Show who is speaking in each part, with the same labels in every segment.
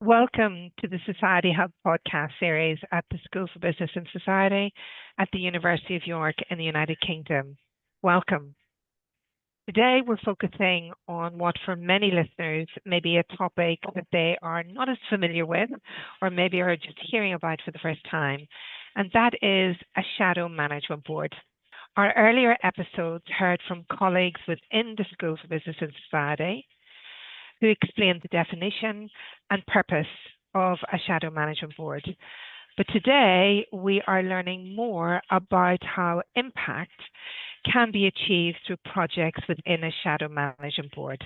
Speaker 1: Welcome to the Society Hub podcast series at the School for Business and Society at the University of York in the United Kingdom. Welcome. Today, we're focusing on what for many listeners may be a topic that they are not as familiar with, or maybe are just hearing about for the first time, and that is a shadow management board. Our earlier episodes heard from colleagues within the School for Business and Society who explained the definition and purpose of a shadow management board. But today, we are learning more about how impact can be achieved through projects within a shadow management board.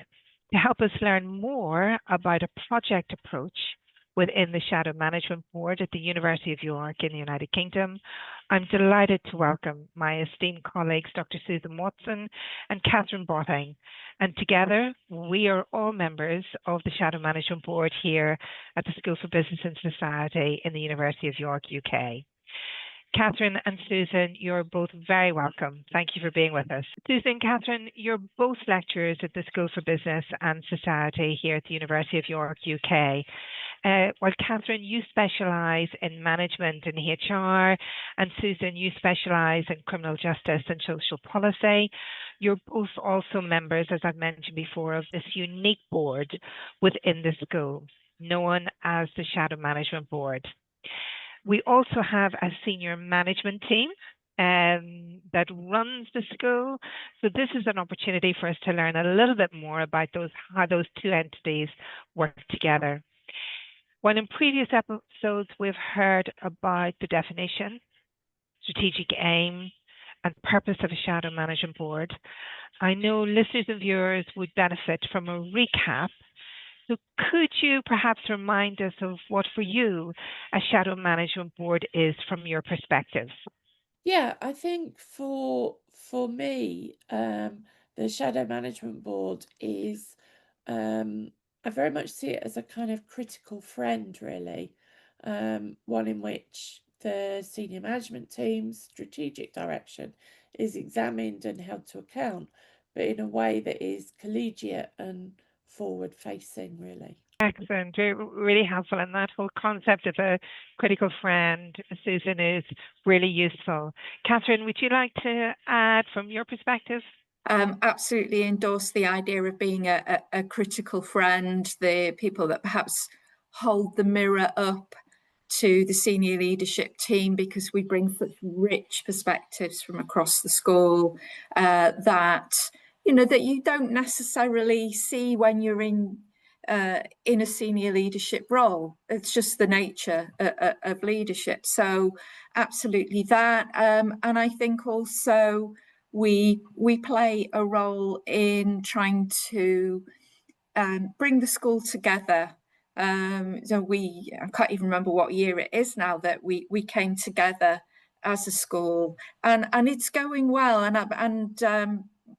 Speaker 1: To help us learn more about a project approach within the Shadow Management Board at the University of York in the United Kingdom, I'm delighted to welcome my esteemed colleagues, Dr. Susan Watson and Catherine Botting. And together, we are all members of the Shadow Management Board here at the School for Business and Society in the University of York, UK. Catherine and Susan, you're both very welcome. Thank you for being with us. Susan and Catherine, you're both lecturers at the School for Business and Society here at the University of York, UK. While Catherine, you specialise in management and HR, and Susan, you specialise in criminal justice and social policy. You're both also members, as I've mentioned before, of this unique board within the school, known as the Shadow Management Board. We also have a senior management team that runs the school. So this is an opportunity for us to learn a little bit more about how those two entities work together. While in previous episodes, we've heard about the definition, strategic aim, and purpose of a shadow management board, I know listeners and viewers would benefit from a recap. So could you perhaps remind us of what for you a shadow management board is from your perspective?
Speaker 2: Yeah, I think for me, the shadow management board is I very much see it as a kind of critical friend, really, one in which the senior management team's strategic direction is examined and held to account, but in a way that is collegiate and forward-facing, really.
Speaker 1: Excellent, really helpful. And that whole concept of a critical friend, Susan, is really useful. Catherine, would you like to add from your perspective?
Speaker 3: Absolutely endorse the idea of being a critical friend, the people that perhaps hold the mirror up to the senior leadership team, because we bring such rich perspectives from across the school that you don't necessarily see when you're in a senior leadership role. It's just the nature of leadership. So absolutely that. And I think also we play a role in trying to bring the school together. So I can't even remember what year it is now that we came together as a school, and it's going well.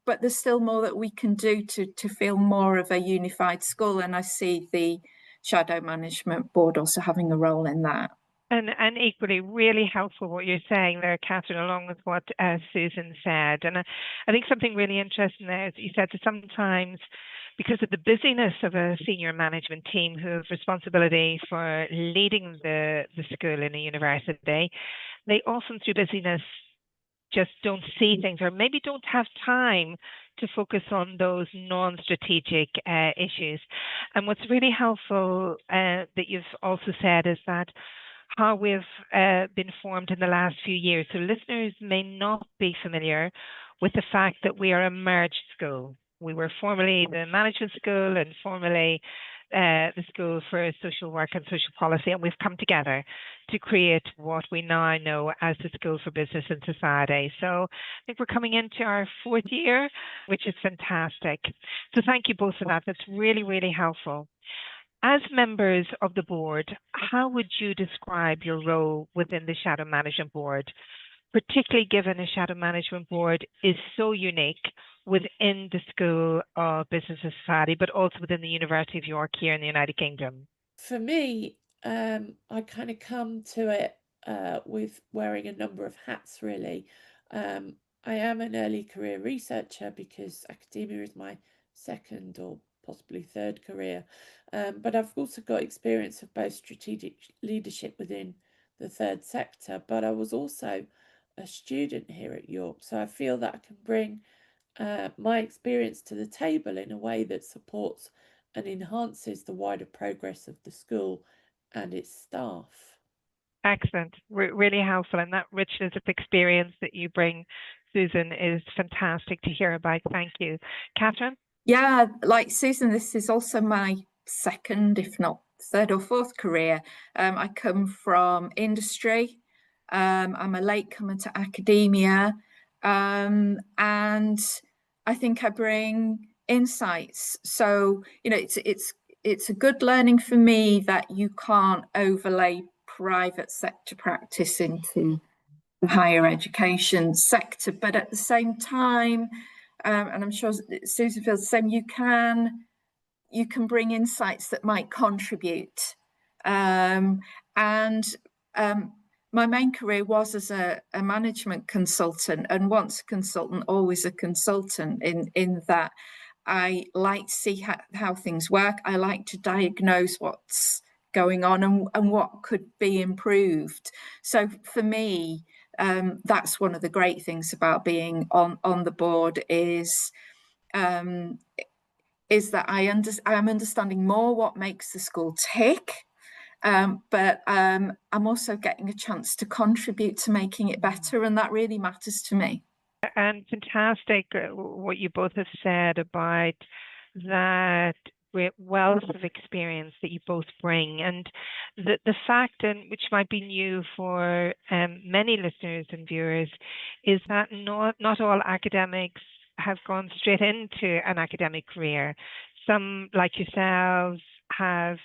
Speaker 3: But there's still more that we can do to feel more of a unified school, and I see the Shadow Management Board also having a role in that.
Speaker 1: And equally, really helpful what you're saying there, Catherine, along with what Susan said. And I think something really interesting there is you said that sometimes, because of the busyness of a senior management team who have responsibility for leading the school in a university, they often, through busyness, just don't see things, or maybe don't have time to focus on those non-strategic issues. And what's really helpful that you've also said is that how we've been formed in the last few years. So listeners may not be familiar with the fact that we are a merged school. We were formerly the management school and formerly the School for Social Work and Social Policy, and we've come together to create what we now know as the School for Business and Society. So I think we're coming into our fourth year, which is fantastic. So thank you both for that. That's really, really helpful. As members of the board, how would you describe your role within the Shadow Management Board, particularly given a Shadow Management Board is so unique within the School of Business and Society, but also within the University of York here in the United Kingdom?
Speaker 2: For me, I kind of come to it with wearing a number of hats, really. I am an early career researcher because academia is my second or possibly third career. But I've also got experience of both strategic leadership within the third sector, but I was also a student here at York, so I feel that I can bring my experience to the table in a way that supports and enhances the wider progress of the school and its staff.
Speaker 1: Excellent, really helpful, and that richness of experience that you bring, Susan, is fantastic to hear about. Thank you. Catherine?
Speaker 3: Yeah, like Susan, this is also my second, if not third or fourth career. I come from industry. I'm a latecomer to academia, and I think I bring insights. So, you know, it's a good learning for me that you can't overlay private sector practice into the higher education sector, but at the same time, and I'm sure Susan feels the same, you can bring insights that might contribute. And my main career was as a management consultant, and once a consultant, always a consultant, in that I like to see how things work. I like to diagnose what's going on and what could be improved. So for me, that's one of the great things about being on the board is that I'm understanding more what makes the school tick, but I'm also getting a chance to contribute to making it better, and that really matters to me.
Speaker 1: And fantastic what you both have said about that wealth of experience that you both bring, and the fact, and which might be new for many listeners and viewers, is that not all academics have gone straight into an academic career. Some, like yourselves, have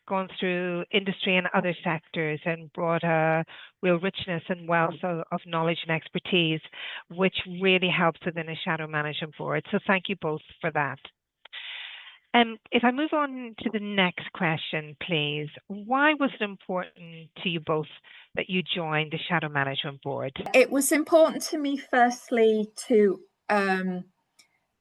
Speaker 1: gone through industry and other sectors and brought a real richness and wealth of knowledge and expertise, which really helps within a shadow management board. So thank you both for that. If I move on to the next question, please. Why was it important to you both that you joined the Shadow Management Board?
Speaker 3: It was important to me, firstly, to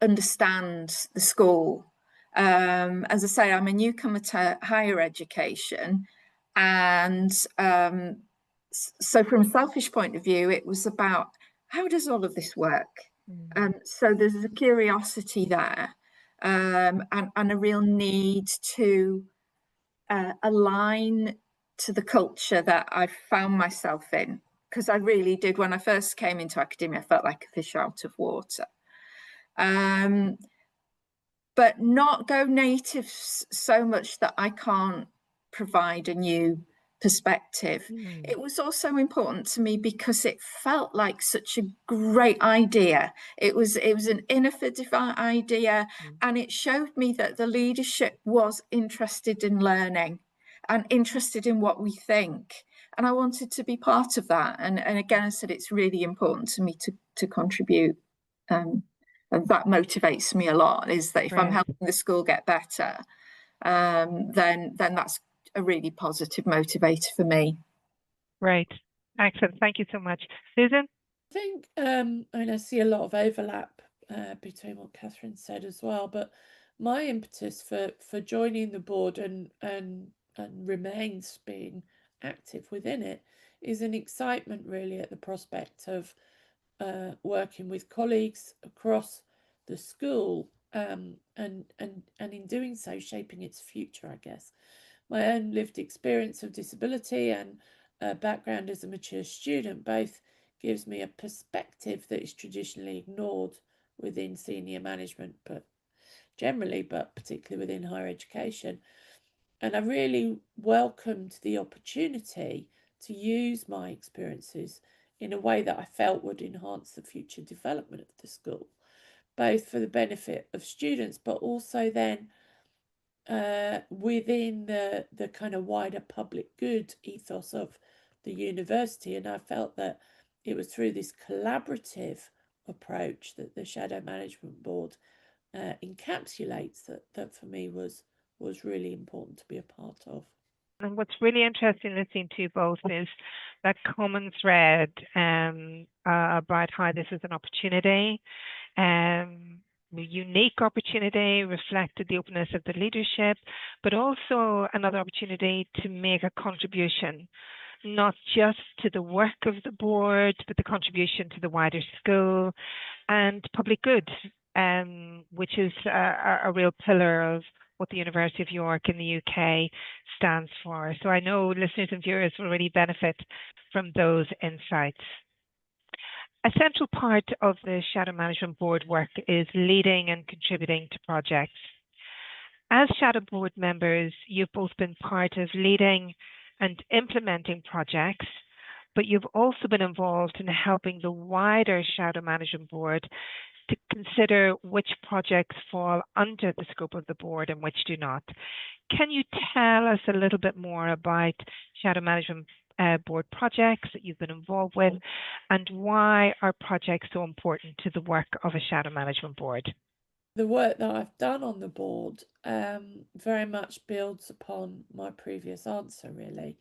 Speaker 3: understand the school. As I say, I'm a newcomer to higher education, and so from a selfish point of view, it was about how does all of this work? So there's a curiosity there, and a real need to align to the culture that I found myself in. Because I really did, when I first came into academia, I felt like a fish out of water. But not go native so much that I can't provide a new perspective. It was also important to me because it felt like such a great idea. It was an innovative idea, and it showed me that the leadership was interested in learning and interested in what we think. And I wanted to be part of that. And again, I said it's really important to me to contribute. And that motivates me a lot, is that if I'm helping the school get better, then that's a really positive motivator for me.
Speaker 1: Right. Excellent. Thank you so much. Susan?
Speaker 2: I think, I see a lot of overlap between what Catherine said as well, but my impetus for joining the board and remains being active within it is an excitement really at the prospect of working with colleagues across the school, and in doing so shaping its future, I guess. My own lived experience of disability and background as a mature student both gives me a perspective that is traditionally ignored within senior management, but particularly within higher education. And I really welcomed the opportunity to use my experiences in a way that I felt would enhance the future development of the school, both for the benefit of students, but also then within the kind of wider public good ethos of the university. And I felt that it was through this collaborative approach that the Shadow Management Board encapsulates that for me was really important to be a part of.
Speaker 1: And what's really interesting listening to you both is that common thread about how this is an opportunity, unique opportunity, reflected the openness of the leadership, but also another opportunity to make a contribution, not just to the work of the board, but the contribution to the wider school and public good, which is a real pillar of what the University of York in the UK stands for. So I know listeners and viewers will really benefit from those insights. A central part of the Shadow Management Board work is leading and contributing to projects. As Shadow Board members, you've both been part of leading and implementing projects, but you've also been involved in helping the wider Shadow Management Board to consider which projects fall under the scope of the board and which do not. Can you tell us a little bit more about Shadow Management Board projects that you've been involved with, and why are projects so important to the work of a Shadow Management Board?
Speaker 2: The work that I've done on the board very much builds upon my previous answer, really.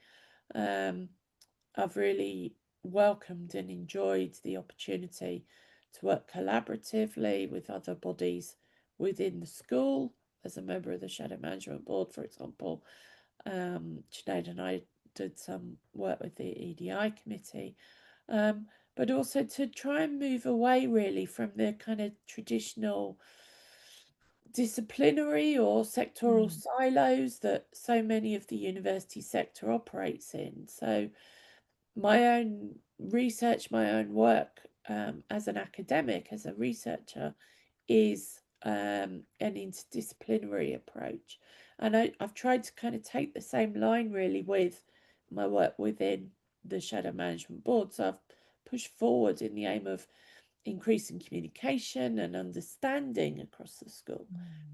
Speaker 2: I've really welcomed and enjoyed the opportunity to work collaboratively with other bodies within the school. As a member of the Shadow Management Board, for example, Sinead and I did some work with the EDI committee, but also to try and move away really from the kind of traditional disciplinary or sectoral silos that so many of the university sector operates in. So my own research, my own work as an academic, as a researcher, is an interdisciplinary approach. And I've tried to kind of take the same line really with my work within the Shadow Management Board. So I've pushed forward in the aim of increasing communication and understanding across the school,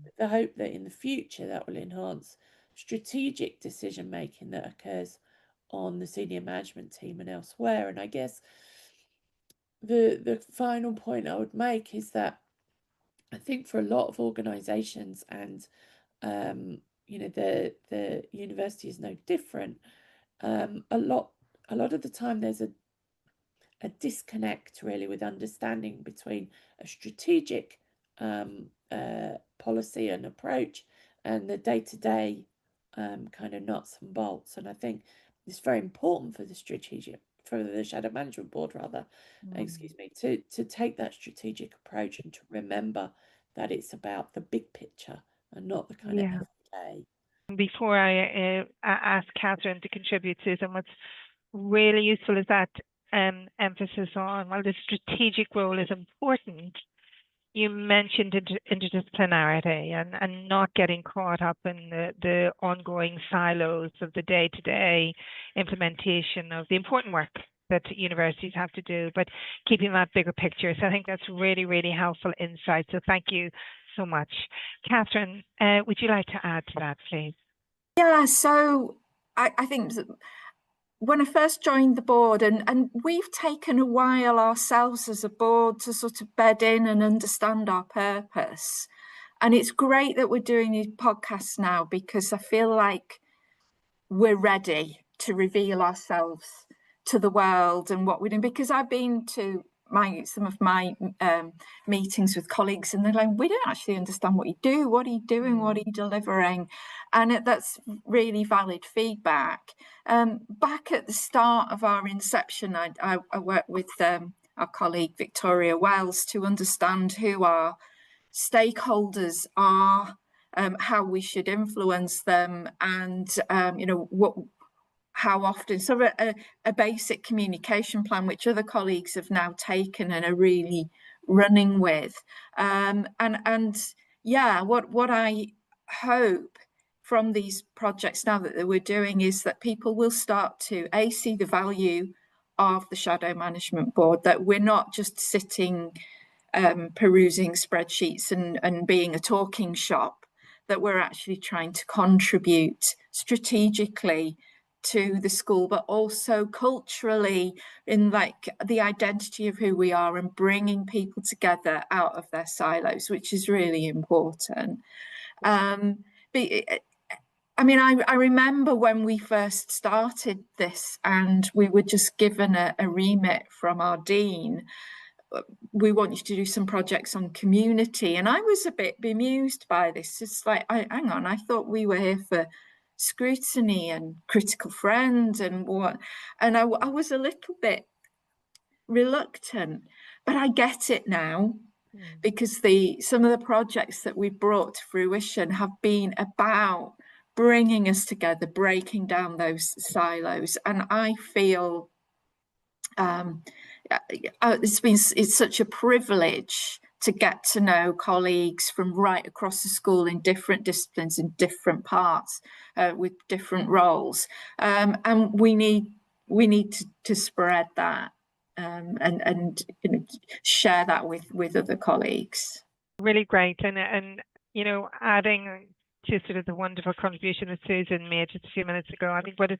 Speaker 2: with the hope that in the future that will enhance strategic decision making that occurs on the senior management team and elsewhere. And I guess the final point I would make is that I think for a lot of organizations, and the university is no different, a lot of the time there's a disconnect really with understanding between a strategic policy and approach and the day-to-day kind of nuts and bolts. And I think it's very important for the Shadow Management Board to take that strategic approach and to remember that it's about the big picture and not the kind of everyday.
Speaker 1: Before I ask Catherine to contribute, Susan, what's really useful is that emphasis on, while the strategic role is important, you mentioned interdisciplinarity and not getting caught up in the ongoing silos of the day-to-day implementation of the important work that universities have to do, but keeping that bigger picture. So I think that's really, really helpful insight. So thank you so much. Catherine, would you like to add to that, please?
Speaker 3: Yeah, so I think when I first joined the board, and we've taken a while ourselves as a board to sort of bed in and understand our purpose. And it's great that we're doing these podcasts now, because I feel like we're ready to reveal ourselves to the world and what we're doing. Because I've been to some of my meetings with colleagues, and they're like, we don't actually understand what you do. What are you doing? What are you delivering? And that's really valid feedback. Back at the start of our inception, I worked with our colleague Victoria Wells to understand who our stakeholders are, how we should influence them, and how often. So a basic communication plan, which other colleagues have now taken and are really running with. And yeah, what I hope from these projects now that we're doing is that people will start to see the value of the Shadow Management Board, that we're not just sitting perusing spreadsheets and being a talking shop, that we're actually trying to contribute strategically to the school, but also culturally in like the identity of who we are and bringing people together out of their silos, which is really important. I mean, I remember when we first started this and we were just given a remit from our dean, we want you to do some projects on community. And I was a bit bemused by this. It's like, hang on, I thought we were here for scrutiny and critical friend and what. And I was a little bit reluctant, but I get it now, because some of the projects that we've brought to fruition have been about bringing us together, breaking down those silos. And I feel it's such a privilege to get to know colleagues from right across the school in different disciplines, in different parts, with different roles, and we need to spread that, and you know, share that with other colleagues.
Speaker 1: Really great, and you know, adding to sort of the wonderful contribution that Susan made just a few minutes ago, I think what is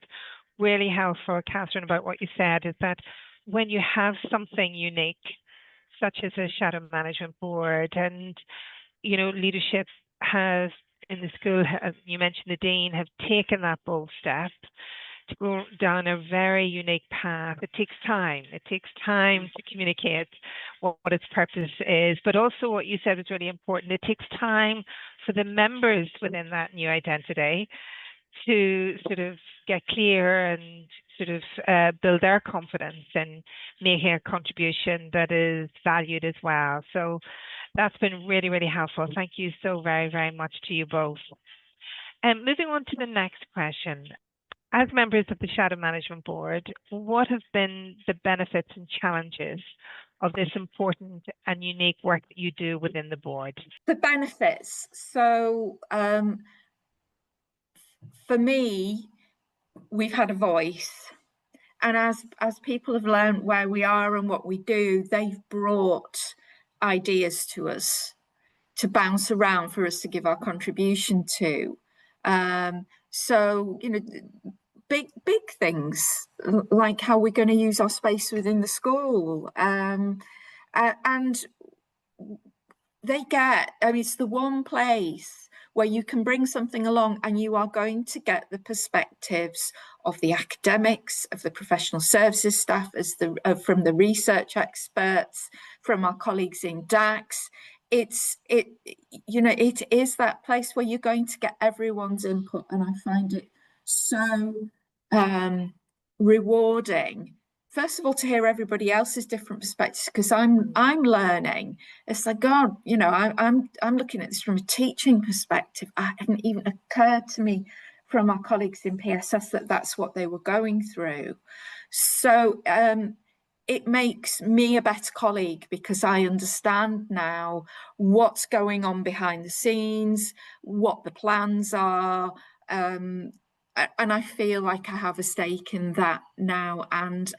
Speaker 1: really helpful, Catherine, about what you said is that when you have something unique, such as a shadow management board, and you know, leadership has in the school, as you mentioned, the dean have taken that bold step to go down a very unique path. It takes time. It takes time to communicate what its purpose is, but also what you said was really important. It takes time for the members within that new identity to sort of get clear and sort of build their confidence in making a contribution that is valued as well. So that's been really, really helpful. Thank you so very, very much to you both. And moving on to the next question. As members of the Shadow Management Board, what have been the benefits and challenges of this important and unique work that you do within the board?
Speaker 3: The benefits. So for me, we've had a voice. And as people have learned where we are and what we do, they've brought ideas to us to bounce around for us to give our contribution to. So, you know, big things like how we're going to use our space within the school, and they get, I mean, it's the one place where you can bring something along and you are going to get the perspectives of the academics, of the professional services staff, from the research experts, from our colleagues in DAX. It is that place where you're going to get everyone's input, and I find it so rewarding. First of all, to hear everybody else's different perspectives, because I'm learning. It's like, God, you know, I'm looking at this from a teaching perspective. It hadn't even occurred to me from our colleagues in PSS that that's what they were going through. So it makes me a better colleague, because I understand now what's going on behind the scenes, what the plans are, and I feel like I have a stake in that now. And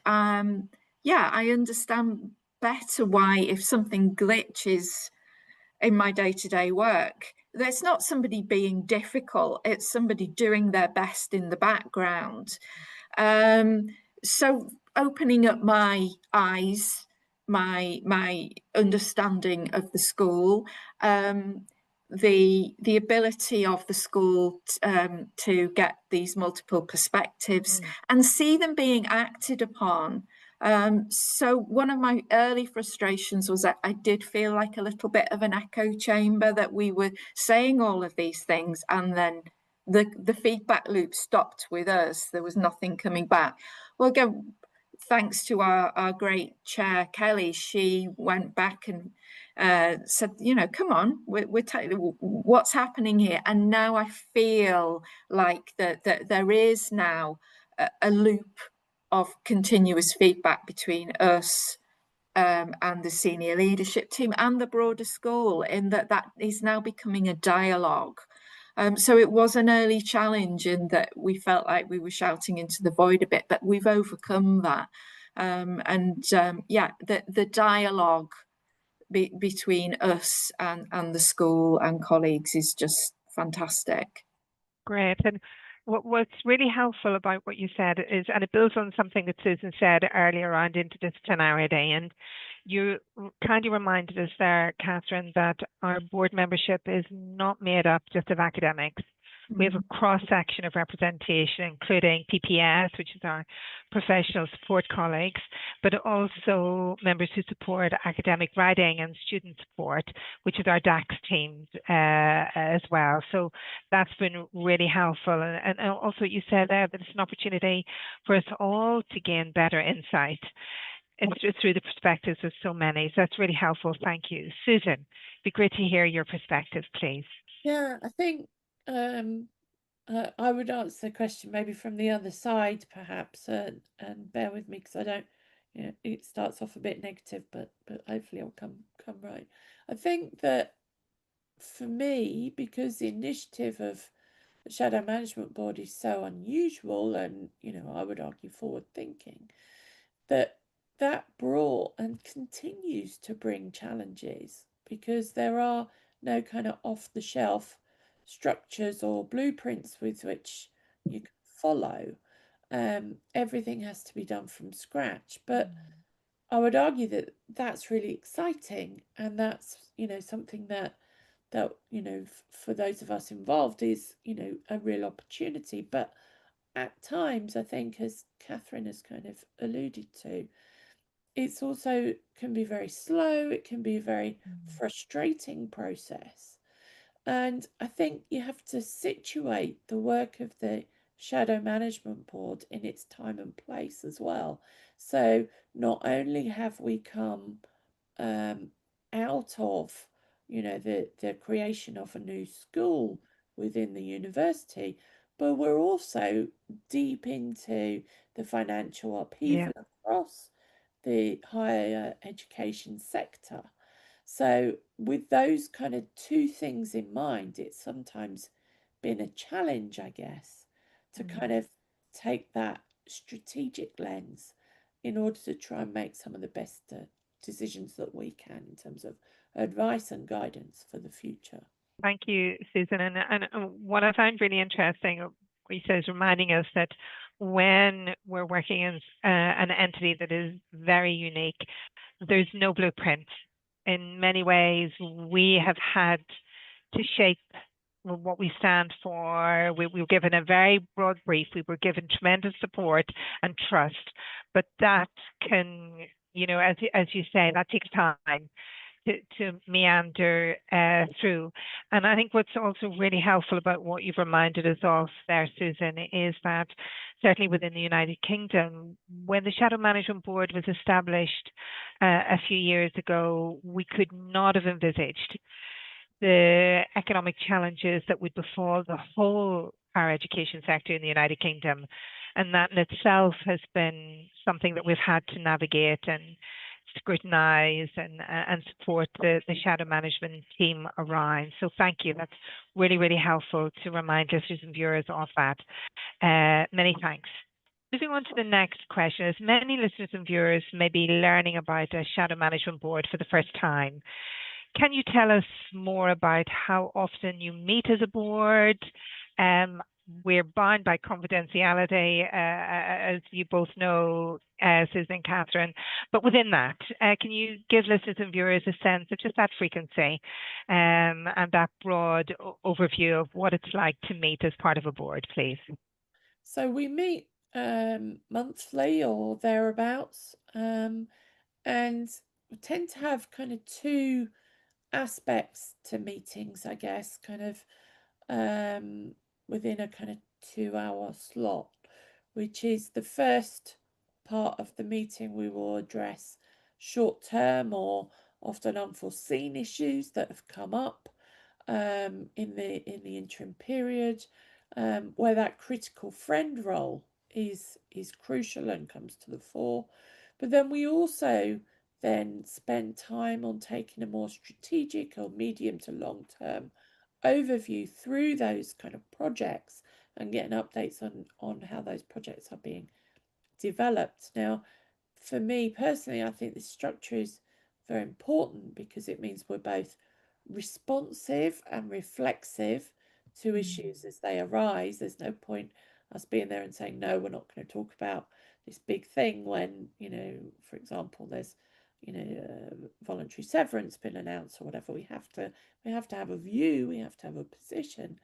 Speaker 3: yeah, I understand better why, if something glitches in my day-to-day work, there's not somebody being difficult, it's somebody doing their best in the background. So opening up my eyes, my understanding of the school, the ability of the school to get these multiple perspectives and see them being acted upon. So one of my early frustrations was that I did feel like a little bit of an echo chamber, that we were saying all of these things and then the feedback loop stopped with us. There was nothing coming back. Well, again, thanks to our great chair, Kelly, she went back and said, you know, come on, what's happening here? And now I feel like that there is now a loop of continuous feedback between us and the senior leadership team and the broader school, in that is now becoming a dialogue. So it was an early challenge in that we felt like we were shouting into the void a bit, but we've overcome that. Yeah, the dialogue between us and the school and colleagues is just fantastic.
Speaker 1: Great. And what's really helpful about what you said is, and it builds on something that Susan said earlier around interdisciplinarity, and you kindly reminded us there, Catherine, that our board membership is not made up just of academics. We have a cross-section of representation, including PPS, which is our professional support colleagues, but also members who support academic writing and student support, which is our DAX team as well. So that's been really helpful. And also you said there that it's an opportunity for us all to gain better insight through the perspectives of so many. So that's really helpful. Thank you. Susan, it'd be great to hear your perspective, please.
Speaker 2: Yeah, I think I would answer the question maybe from the other side, perhaps, and bear with me because I don't, it starts off a bit negative, but hopefully it'll come right. I think that for me, because the initiative of the Shadow Management Board is so unusual and, I would argue forward thinking, that brought and continues to bring challenges because there are no kind of off the shelf structures or blueprints with which you can follow. Everything has to be done from scratch. But I would argue that that's really exciting, and that's something that for those of us involved is a real opportunity. But at times, I think, as Catherine has kind of alluded to, it's also can be very slow. It can be a very frustrating process. And I think you have to situate the work of the Shadow Management Board in its time and place as well. So not only have we come out of, the creation of a new school within the university, but we're also deep into the financial upheaval across the higher education sector. So, with those kind of two things in mind, it's sometimes been a challenge, I guess, to kind of take that strategic lens in order to try and make some of the best decisions that we can in terms of advice and guidance for the future.
Speaker 1: Thank you, Susan. And what I find really interesting, what you said, is reminding us that when we're working in an entity that is very unique, there's no blueprint. In many ways, we have had to shape what we stand for. We were given a very broad brief. We were given tremendous support and trust, but that can, as you say, that takes time to meander through. And I think what's also really helpful about what you've reminded us of there, Susan, is that certainly within the United Kingdom, when the Shadow Management Board was established a few years ago, we could not have envisaged the economic challenges that would befall the whole higher education sector in the United Kingdom. And that in itself has been something that we've had to navigate and scrutinize and support the shadow management team around. So thank you. That's really, really helpful to remind listeners and viewers of that. Many thanks. Moving on to the next question, as many listeners and viewers may be learning about a shadow management board for the first time, can you tell us more about how often you meet as a board? We're bound by confidentiality, as you both know, Susan and Catherine. But within that, can you give listeners and viewers a sense of just that frequency and that broad overview of what it's like to meet as part of a board, please?
Speaker 2: So we meet monthly or thereabouts, and we tend to have kind of two aspects to meetings, I guess, kind of within a kind of 2-hour slot, which is the first part of the meeting. We will address short-term or often unforeseen issues that have come up in the interim period, where that critical friend role is crucial and comes to the fore. But then we also then spend time on taking a more strategic or medium to long term overview through those kind of projects and getting updates on how those projects are being developed. Now, for me personally, I think this structure is very important because it means we're both responsive and reflexive to issues as they arise. There's no point us being there and saying, no, we're not going to talk about this big thing when, for example, there's voluntary severance been announced or whatever. We have to have a view, we have to have a position.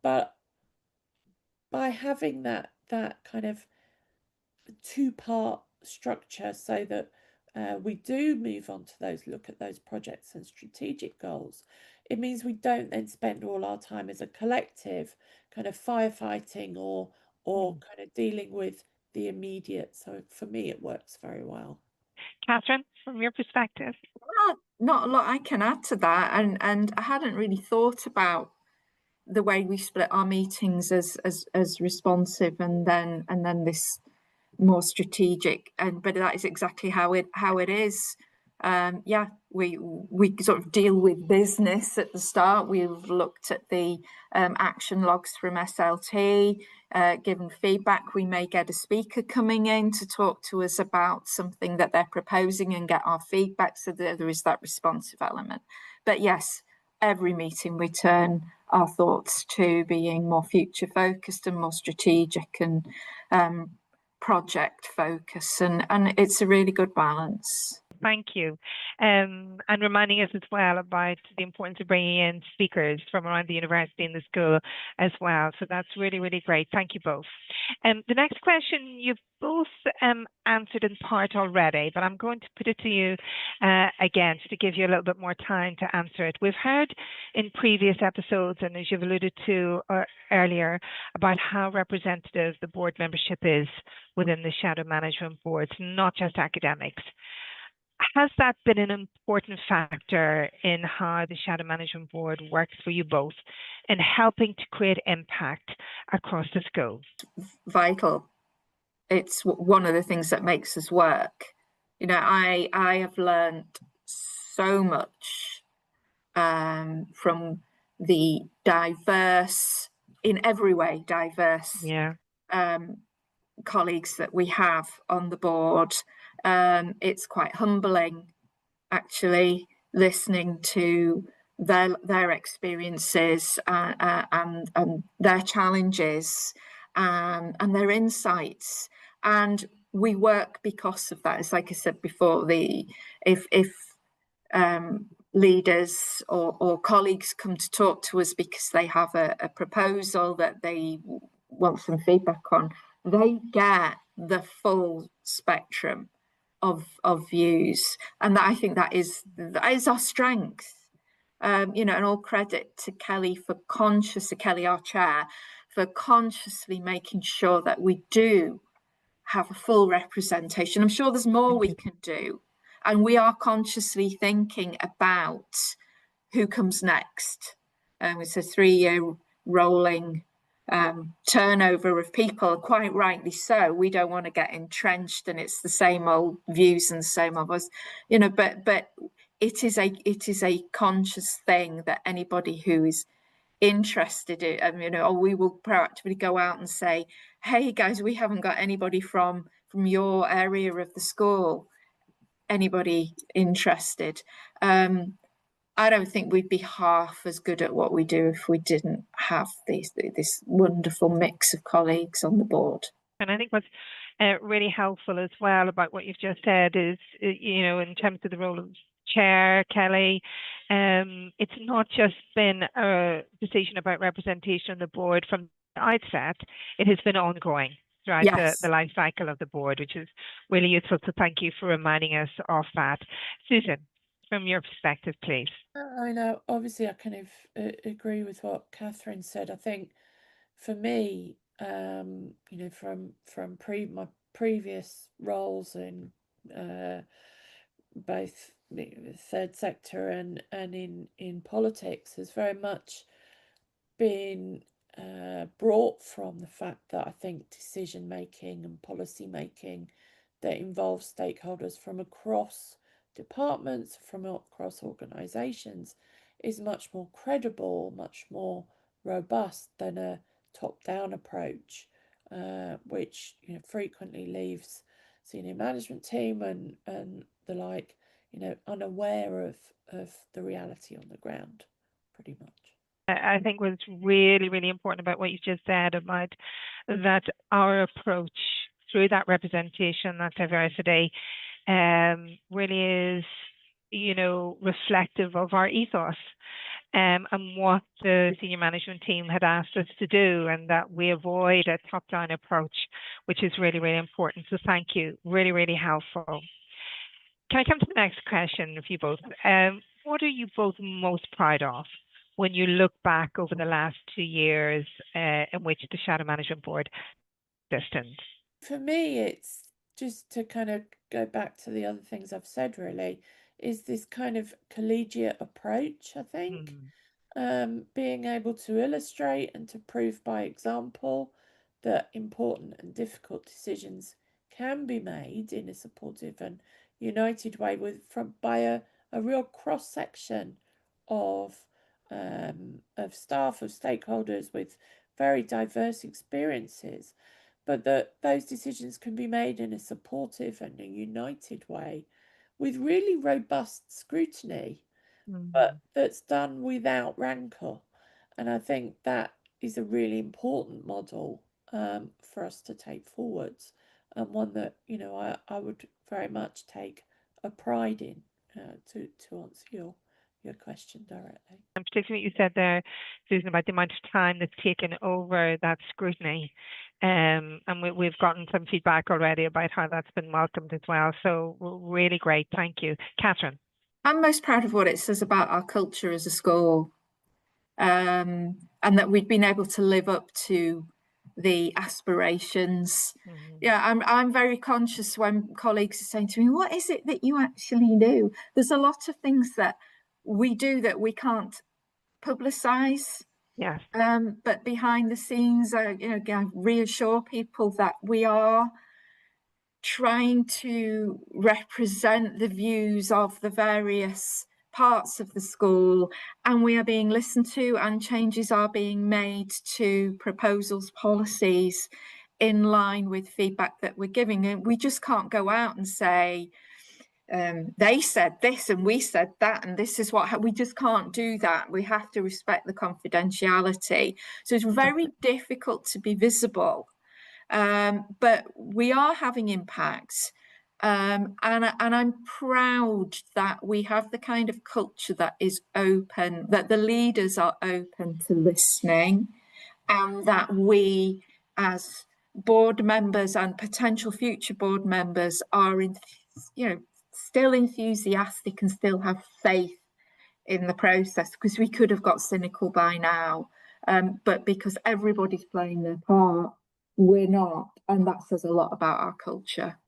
Speaker 2: But by having that kind of two-part structure, so that we do move on to look at those projects and strategic goals, it means we don't then spend all our time as a collective kind of firefighting or kind of dealing with the immediate. So for me, it works very well.
Speaker 1: Catherine, from your perspective?
Speaker 3: Not a lot I can add to that, and I hadn't really thought about the way we split our meetings as responsive and then this more strategic, but that is exactly how it is. We sort of deal with business at the start. We've looked at the action logs from SLT, given feedback. We may get a speaker coming in to talk to us about something that they're proposing and get our feedback, so that there is that responsive element. But yes, every meeting we turn our thoughts to being more future focused and more strategic and project focus, and it's a really good balance.
Speaker 1: Thank you. And reminding us as well about the importance of bringing in speakers from around the university and the school as well. So that's really, really great. Thank you both. The next question you've both answered in part already, but I'm going to put it to you again to give you a little bit more time to answer it. We've heard in previous episodes, and as you've alluded to earlier, about how representative the board membership is within the Shadow Management Boards, not just academics. Has that been an important factor in how the Shadow Management Board works for you both in helping to create impact across the school?
Speaker 3: Vital. It's one of the things that makes us work. I have learned so much from the diverse, in every way, diverse colleagues that we have on the board. It's quite humbling, actually, listening to their experiences and their challenges and their insights. And we work because of that. It's like I said before, if leaders or colleagues come to talk to us because they have a proposal that they want some feedback on, they get the full spectrum of views, and I think that is our strength. And all credit to Kelly Kelly, our chair, for consciously making sure that we do have a full representation. I'm sure there's more we can do, and we are consciously thinking about who comes next. It's a 3-year rolling turnover of people, quite rightly so. We don't want to get entrenched and it's the same old views and the same of us, but it is a conscious thing that anybody who is interested in, or we will proactively go out and say, hey guys, we haven't got anybody from your area of the school, anybody interested? I don't think we'd be half as good at what we do if we didn't have this wonderful mix of colleagues on the board.
Speaker 1: And I think what's really helpful as well about what you've just said is, in terms of the role of chair, Kelly, it's not just been a decision about representation on the board from the outset. It has been ongoing throughout the life cycle of the board, which is really useful. So thank you for reminding us of that. Susan, from your perspective, please.
Speaker 2: I know, obviously, I kind of agree with what Catherine said. I think for me, from my previous roles in both the third sector and in politics, has very much been brought from the fact that I think decision making and policy making that involves stakeholders from across departments, from across organisations, is much more credible, much more robust than a top-down approach, which frequently leaves senior management team and the like, unaware of the reality on the ground, pretty much.
Speaker 1: I think what's really, really important about what you just said about that our approach through that representation, that diversity, really is, reflective of our ethos. and what the senior management team had asked us to do, and that we avoid a top-down approach, which is really, really important. So thank you. Really, really helpful. Can I come to the next question for you both? What are you both most proud of when you look back over the last 2 years in which the Shadow Management Board existed?
Speaker 2: For me, it's just to kind of go back to the other things I've said, really, is this kind of collegiate approach, I think. Being able to illustrate and to prove by example that important and difficult decisions can be made in a supportive and united way by a real cross section of staff, of stakeholders with very diverse experiences, but that those decisions can be made in a supportive and a united way with really robust scrutiny, but that's done without rancor. And I think that is a really important model for us to take forwards, and one that I would very much take a pride in, to answer your question directly.
Speaker 1: And particularly what you said there, Susan, about the amount of time that's taken over that scrutiny. And we've gotten some feedback already about how that's been welcomed as well. So really great. Thank you. Catherine.
Speaker 3: I'm most proud of what it says about our culture as a school, and that we've been able to live up to the aspirations. Yeah, I'm very conscious when colleagues are saying to me, what is it that you actually do? There's a lot of things that we do that we can't publicize.
Speaker 1: Yes.
Speaker 3: But behind the scenes, reassure people that we are trying to represent the views of the various parts of the school, and we are being listened to, and changes are being made to proposals, policies in line with feedback that we're giving. And we just can't go out and say, they said this and we said that, and this is what we just can't do that. We have to respect the confidentiality. So it's very difficult to be visible. But we are having impacts, and I'm proud that we have the kind of culture that is open, that the leaders are open to listening, and that we as board members and potential future board members are still enthusiastic and still have faith in the process, because we could have got cynical by now, but because everybody's playing their part, we're not, and that says a lot about our culture.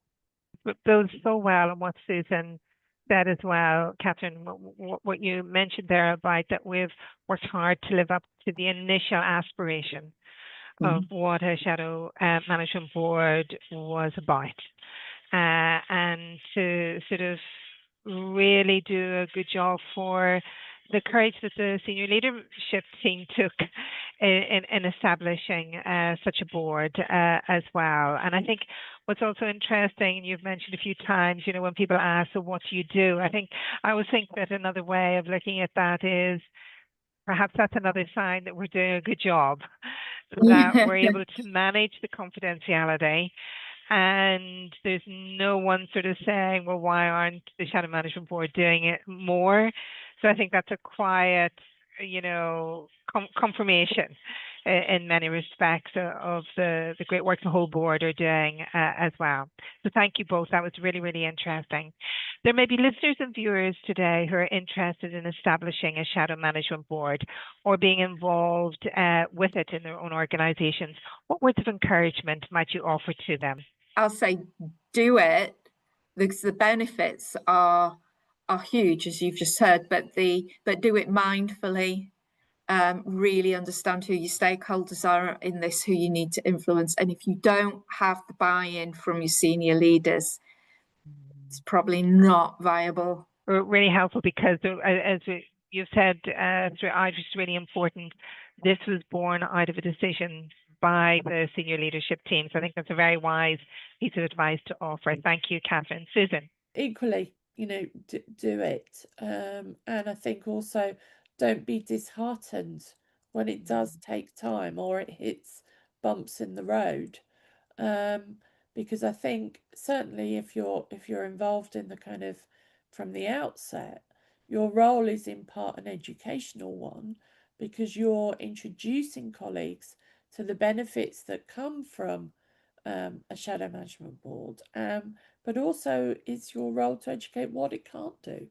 Speaker 1: It builds so well on what Susan said as well, Catherine, what you mentioned there about that we've worked hard to live up to the initial aspiration of what a Shadow Management Board was about, and to sort of really do a good job for the courage that the senior leadership team took in establishing such a board as well. And I think what's also interesting, and you've mentioned a few times, when people ask, so what do you do? I always think that another way of looking at that is perhaps that's another sign that we're doing a good job, that we're able to manage the confidentiality, and there's no one sort of saying, well, why aren't the Shadow Management Board doing it more? So I think that's a quiet, confirmation in many respects of the great work the whole board are doing as well. So thank you both. That was really, really interesting. There may be listeners and viewers today who are interested in establishing a Shadow Management Board or being involved with it in their own organizations. What words of encouragement might you offer to them?
Speaker 3: I'll say do it, because the benefits are huge, as you've just heard, but do it mindfully. Really understand who your stakeholders are in this, who you need to influence. And if you don't have the buy-in from your senior leaders, it's probably not viable.
Speaker 1: Really helpful, because as you've said throughout, it's really important. This was born out of a decision by the senior leadership team. So I think that's a very wise piece of advice to offer. Thank you, Catherine. Susan?
Speaker 2: Equally, do it. And I think also, don't be disheartened when it does take time or it hits bumps in the road, because I think certainly if you're involved in the kind of from the outset, your role is in part an educational one, because you're introducing colleagues to the benefits that come from a shadow management board, but also it's your role to educate what it can't do.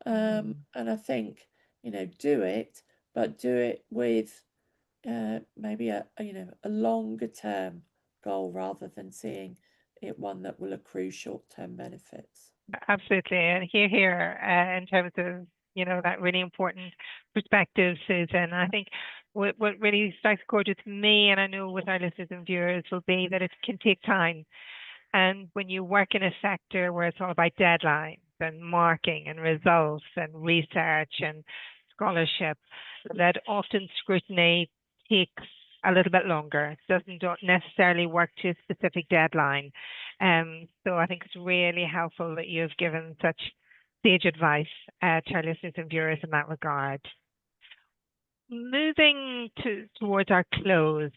Speaker 2: And I think, do it, but do it with maybe a longer term goal, rather than seeing it one that will accrue short-term benefits.
Speaker 1: Absolutely. And here, in terms of, that really important perspective, Susan, I think what really strikes a chord with me, and I know with our listeners and viewers, will be that it can take time. And when you work in a sector where it's all about deadlines and marking and results and research and scholarship, that often scrutiny takes a little bit longer. It doesn't necessarily work to a specific deadline. So I think it's really helpful that you've given such sage advice to our listeners and viewers in that regard. Moving towards our close,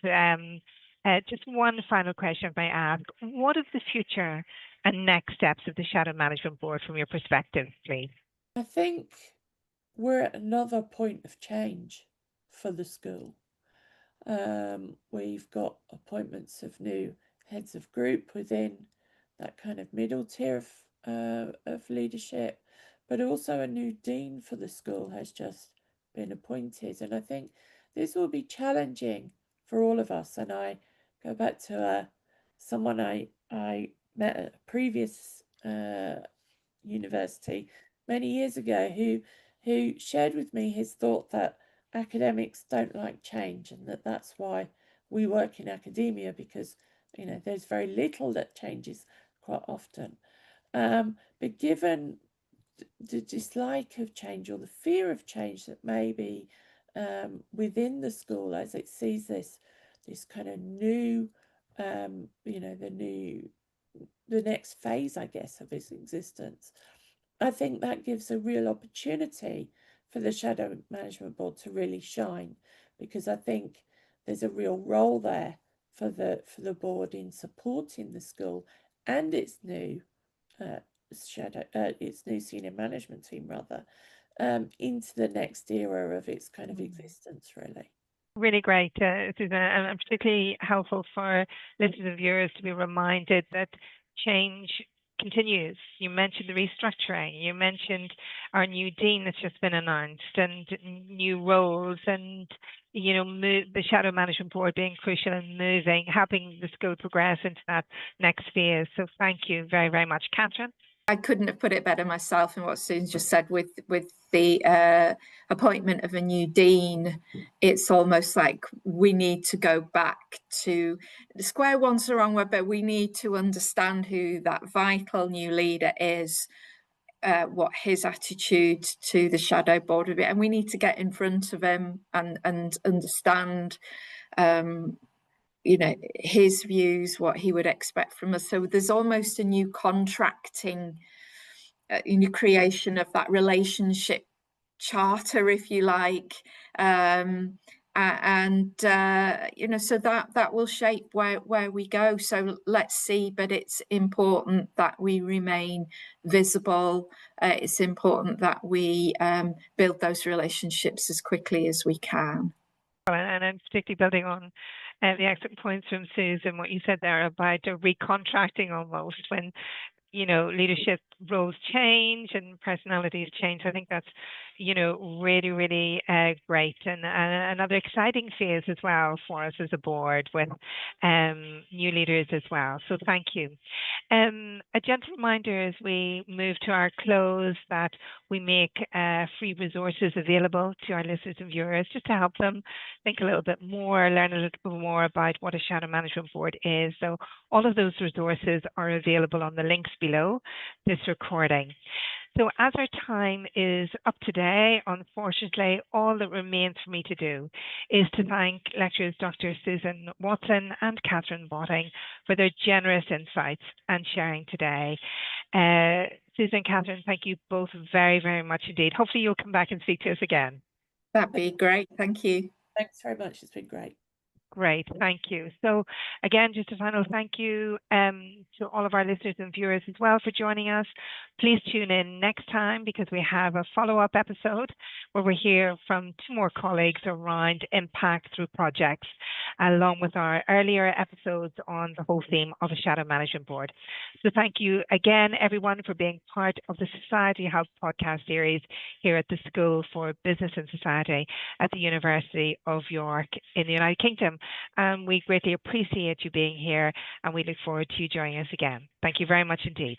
Speaker 1: just one final question if I ask. What is the future and next steps of the Shadow Management Board from your perspective, please?
Speaker 2: I think we're at another point of change for the school. We've got appointments of new heads of group within that kind of middle tier of leadership, but also a new dean for the school has just been appointed. And I think this will be challenging for all of us. And I go back to someone I met at a previous university many years ago who shared with me his thought that academics don't like change, and that's why we work in academia, because there's very little that changes quite often. But given the dislike of change, or the fear of change that may be within the school as it sees this kind of new, the next phase, I guess, of its existence, I think that gives a real opportunity for the Shadow Management Board to really shine, because I think there's a real role there for the board in supporting the school and its new its new senior management team, rather, into the next era of its kind of existence, really.
Speaker 1: Really great, Susan, and particularly helpful for listeners and viewers to be reminded that change continues. You mentioned the restructuring, you mentioned our new dean that's just been announced, and new roles, and the Shadow Management Board being crucial in helping the school progress into that next phase. So thank you very, very much. Catherine?
Speaker 3: I couldn't have put it better myself in what Susan just said. With the appointment of a new dean, it's almost like we need to go back to square one's the wrong word, but we need to understand who that vital new leader is, what his attitude to the shadow board would be, and we need to get in front of him and understand his views, what he would expect from us. So there's almost a new contracting, new creation of that relationship charter, if you like, so that will shape where we go. So let's see, but it's important that we remain visible. It's important that we build those relationships as quickly as we can.
Speaker 1: And I'm particularly building on the excellent points from Susan, what you said there about recontracting almost when leadership roles change and personalities change. I think that's, really, really great, and another exciting phase as well for us as a board with new leaders as well. So thank you. A gentle reminder as we move to our close that we make free resources available to our listeners and viewers just to help them think a little bit more, learn a little bit more about what a Shadow Management Board is. So all of those resources are available on the links below this recording. So as our time is up today, unfortunately, all that remains for me to do is to thank lecturers Dr. Susan Watson and Catherine Botting for their generous insights and sharing today. Susan and Catherine, thank you both very, very much indeed. Hopefully you'll come back and speak to us again.
Speaker 3: That'd be great. Thank you.
Speaker 2: Thanks very much. It's been great.
Speaker 1: Great, thank you. So again, just a final thank you to all of our listeners and viewers as well for joining us. Please tune in next time because we have a follow-up episode where we hear from two more colleagues around impact through projects, along with our earlier episodes on the whole theme of a shadow management board. So thank you again, everyone, for being part of the Society Hub podcast series here at the School for Business and Society at the University of York in the United Kingdom. We greatly appreciate you being here and we look forward to you joining us again. Thank you very much indeed.